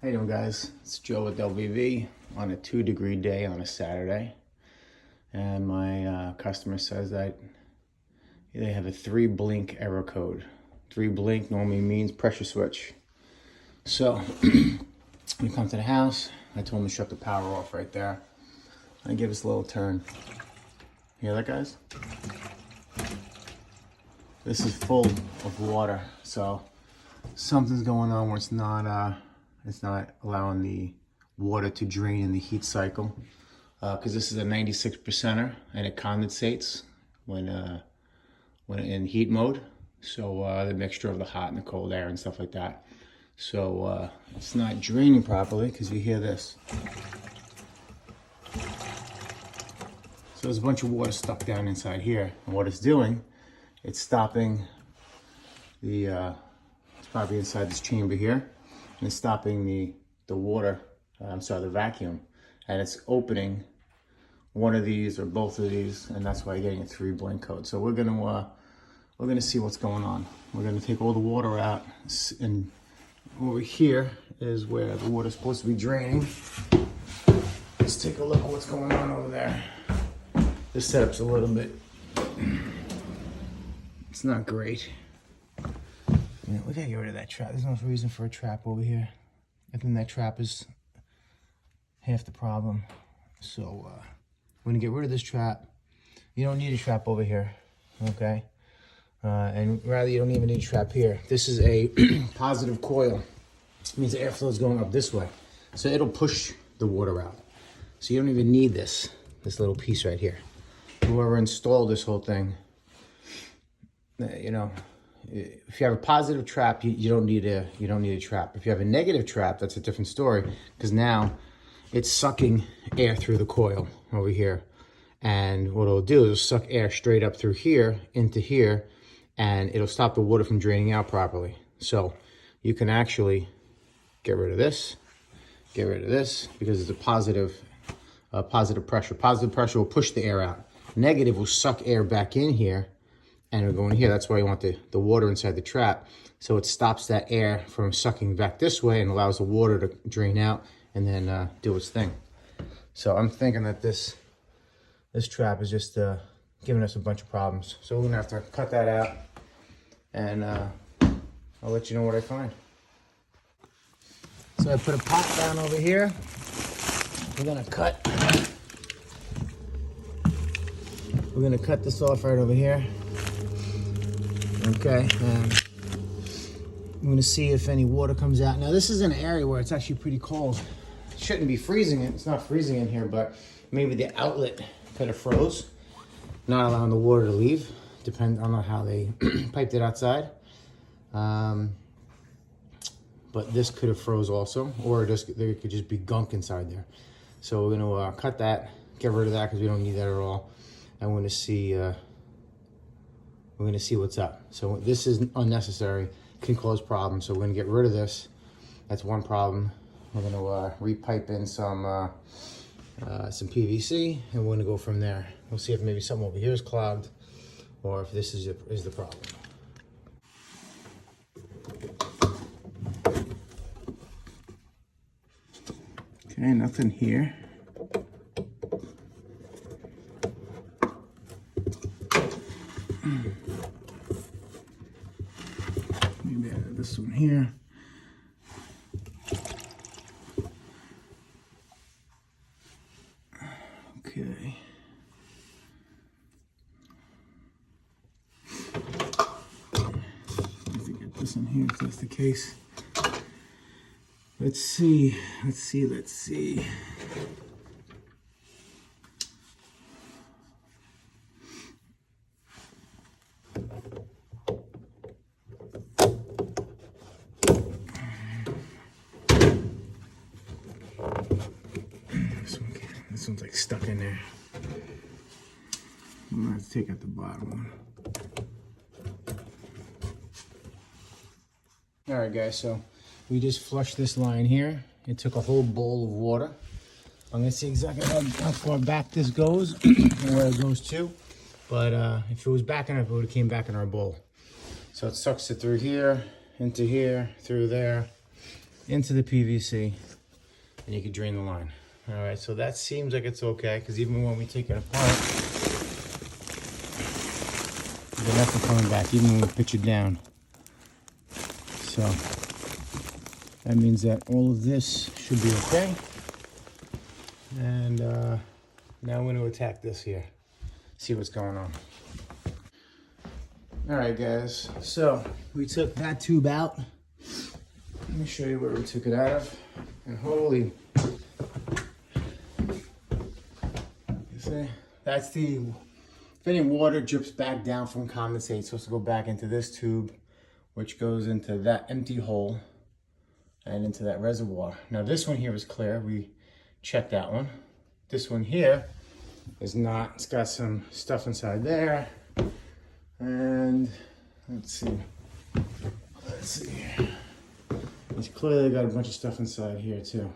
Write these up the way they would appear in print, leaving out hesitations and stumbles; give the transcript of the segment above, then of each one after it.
How you doing, guys? It's Joe with LVV on a 2-degree day on a Saturday. And my customer says that they have a 3-blink error code. 3-blink normally means pressure switch. So we come to the house. I told him to shut the power off right there. I give us a little turn. Hear that, guys? This is full of water, so something's going on where it's not allowing the water to drain in the heat cycle, because this is a 96%er and it condensates when in heat mode. So the mixture of the hot and the cold air and stuff like that. So it's not draining properly because you hear this. So there's a bunch of water stuck down inside here, and what it's doing, it's stopping the it's probably inside this chamber here. And it's stopping the water, the vacuum, and it's opening one of these or both of these, and that's why you're getting a 3-blink code. So we're gonna see what's going on. We're gonna take all the water out, and over here is where the water's supposed to be draining. Let's take a look at what's going on over there. This setup's a little bit, it's not great. Yeah, we gotta get rid of that trap. There's no reason for a trap over here. I think that trap is half the problem. So we're gonna get rid of this trap. You don't need a trap over here, okay? And rather, you don't even need a trap here. This is a positive coil. It means the airflow is going up this way. So it'll push the water out. So you don't even need this little piece right here. Whoever installed this whole thing, you know, if you have a positive trap, you don't need a trap. If you have a negative trap, that's a different story, because now it's sucking air through the coil over here, and what it'll do is suck air straight up through here into here, and it'll stop the water from draining out properly. So you can actually get rid of this, because it's a positive pressure. Positive pressure will push the air out. Negative will suck air back in here, and it'll go in here. That's why you want the water inside the trap. So it stops that air from sucking back this way and allows the water to drain out and then do its thing. So I'm thinking that this trap is just giving us a bunch of problems. So we're gonna have to cut that out, and I'll let you know what I find. So I put a pot down over here. We're gonna cut this off right over here. Okay, and I'm gonna see if any water comes out. Now this is an area where it's actually pretty cold. It shouldn't be freezing. It's not freezing in here, but maybe the outlet kind of froze, not allowing the water to leave. Depends on how they piped it outside. But this could have froze also, or there could just be gunk inside there. So we're gonna cut that, get rid of that because we don't need that at all. And we're gonna see what's up. So this is unnecessary, can cause problems. So we're gonna get rid of this. That's one problem. We're gonna repipe in some PVC, and we're gonna go from there. We'll see if maybe something over here is clogged, or if this is the problem. Okay, nothing here. Maybe add this one here. Okay. Let's get this in here if that's the case. Let's see. This one's like stuck in there. I'm gonna have to take out the bottom one. All right, guys, so we just flushed this line here. It took a whole bowl of water. I'm gonna see exactly how far back this goes and where it goes to. But if it was back enough, it would have came back in our bowl. So it sucks it through here, into here, through there, into the PVC, and you can drain the line. All right, so that seems like it's okay, because even when we take it apart, there's nothing coming back, even when we pitch it down. So that means that all of this should be okay. And now I'm going to attack this here, see what's going on. All right, guys, so we took that tube out. Let me show you where we took it out of. And holy, you see, that's the, if any water drips back down from condensate, it's supposed to go back into this tube, which goes into that empty hole and into that reservoir. Now this one here is clear, we checked that one. This one here is not, it's got some stuff inside there. And let's see here. It's clearly got a bunch of stuff inside here too.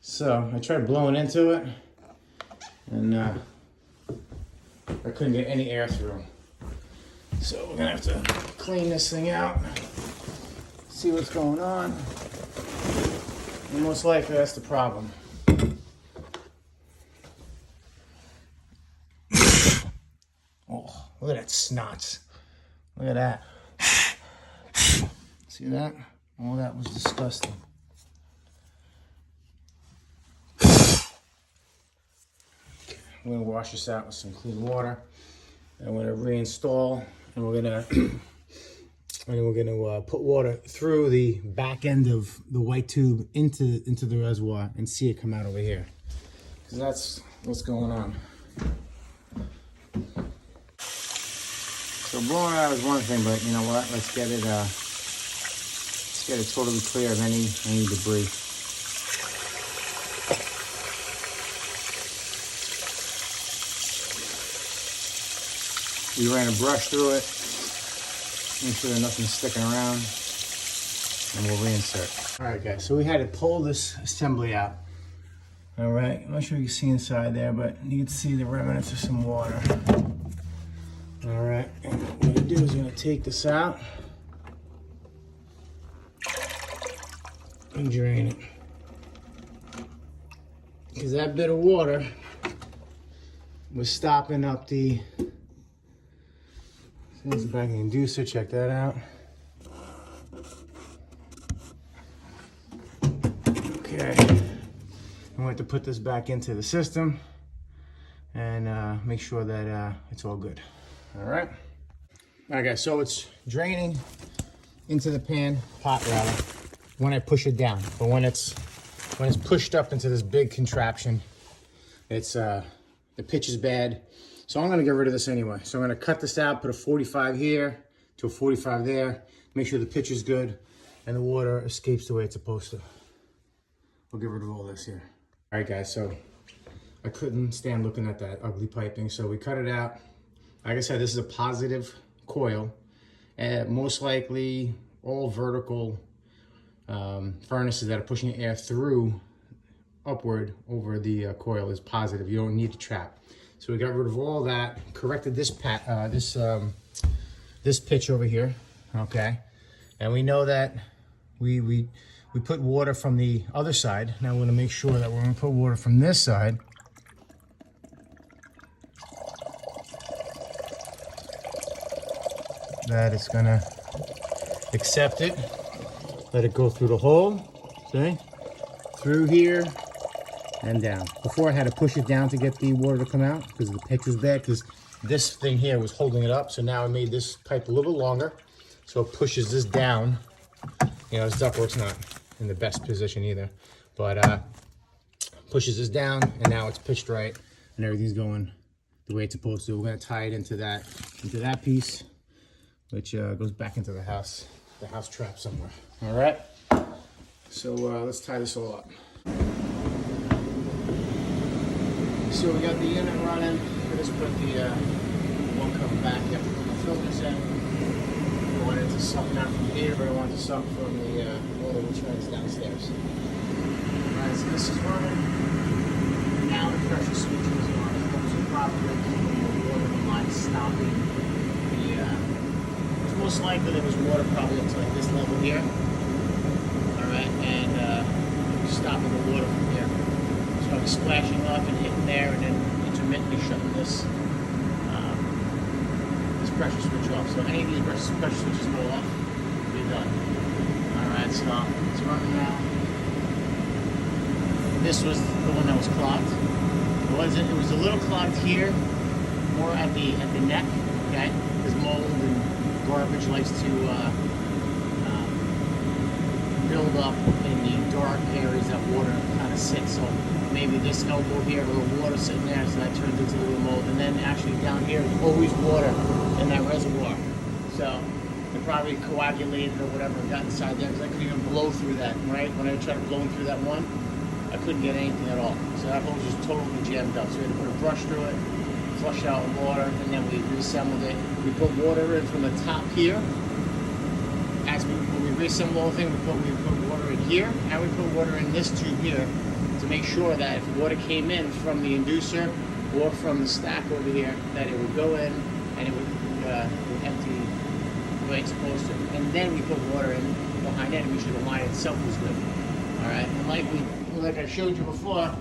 So I tried blowing into it, and I couldn't get any air through. So we're gonna have to clean this thing out, see what's going on. And most likely that's the problem. Oh, look at that snots. Look at that. See that? All that was disgusting. Okay, I'm gonna wash this out with some clean water. And we're gonna reinstall, and we're gonna put water through the back end of the white tube into the reservoir and see it come out over here, because that's what's going on. So blowing it out is one thing, but you know what? Let's get it totally clear of any debris. We ran a brush through it, make sure that nothing's sticking around, and we'll reinsert. All right, guys, so we had to pull this assembly out. All right, I'm not sure you can see inside there, but you can see the remnants of some water. All right, and what we're gonna do is we're gonna take this out and drain it, because that bit of water was stopping up the, there's the back inducer, check that out. Okay, I'm going to put this back into the system and make sure that it's all good. All right, guys, so it's draining into the pot rather, when I push it down. But when it's pushed up into this big contraption, it's the pitch is bad. So I'm gonna get rid of this anyway. So I'm gonna cut this out, put a 45 here to a 45 there, make sure the pitch is good and the water escapes the way it's supposed to. We'll get rid of all this here. All right, guys, so I couldn't stand looking at that ugly piping, so we cut it out. Like I said, this is a positive coil, and most likely all vertical furnaces that are pushing air through upward over the coil is positive. You don't need to trap. So we got rid of all that, corrected this this pitch over here, okay? And we know that we put water from the other side. Now we're gonna make sure that we're gonna put water from this side. That it's gonna accept it, let it go through the hole, see? Through here and down. Before I had to push it down to get the water to come out because the pitch was bad, because this thing here was holding it up. So now I made this pipe a little bit longer, so it pushes this down. You know, this ductwork's not in the best position either, but pushes this down, and now it's pitched right and everything's going the way it's supposed to. We're gonna tie it into that piece, which goes back into the house trap somewhere. All right, so let's tie this all up. So we got the unit running. I just put the one cover back here, put the filters in. I wanted to suck not from here, but I wanted to suck from the water which runs downstairs. Alright, so this is running. Now the pressure switch is on. So probably the water line stopping the it's most likely there was water probably up to like this level here. Alright, splashing up and hitting there, and then intermittently shutting this this pressure switch off. So any of these pressure switches go off, we're done. All right, so it's running now. This was the one that was clogged. It was a little clogged here, more at the neck, okay? Because mold and garbage likes to build up in the dark areas that water kind of sits. So maybe this elbow here, a little water sitting there, so that turns into a little mold. And then actually down here is always water in that reservoir. So it probably coagulated or whatever and got inside there, because I couldn't even blow through that, right? When I tried to blow through that one, I couldn't get anything at all. So that hole was just totally jammed up. So we had to put a brush through it, flush out with water, and then we reassembled it. We put water in from the top here. When we reassembled the whole thing, we put water in here, and we put water in this tube here to make sure that if water came in from the inducer or from the stack over here, that it would go in and it would empty the way it's supposed to. And then we put water in behind it and make sure the line itself was good. All right, and like I showed you before,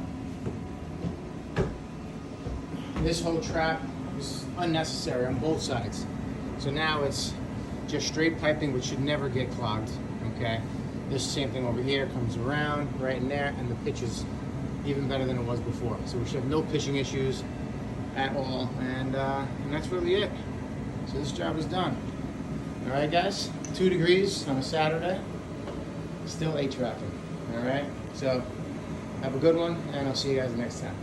this whole trap was unnecessary on both sides. So now it's just straight piping, which should never get clogged, okay? This same thing over here comes around right in there, and the pitch is even better than it was before. So we should have no pitching issues at all, and that's really it. So this job is done. All right, guys, 2 degrees on a Saturday, still 8 traffic, all right? So have a good one, and I'll see you guys next time.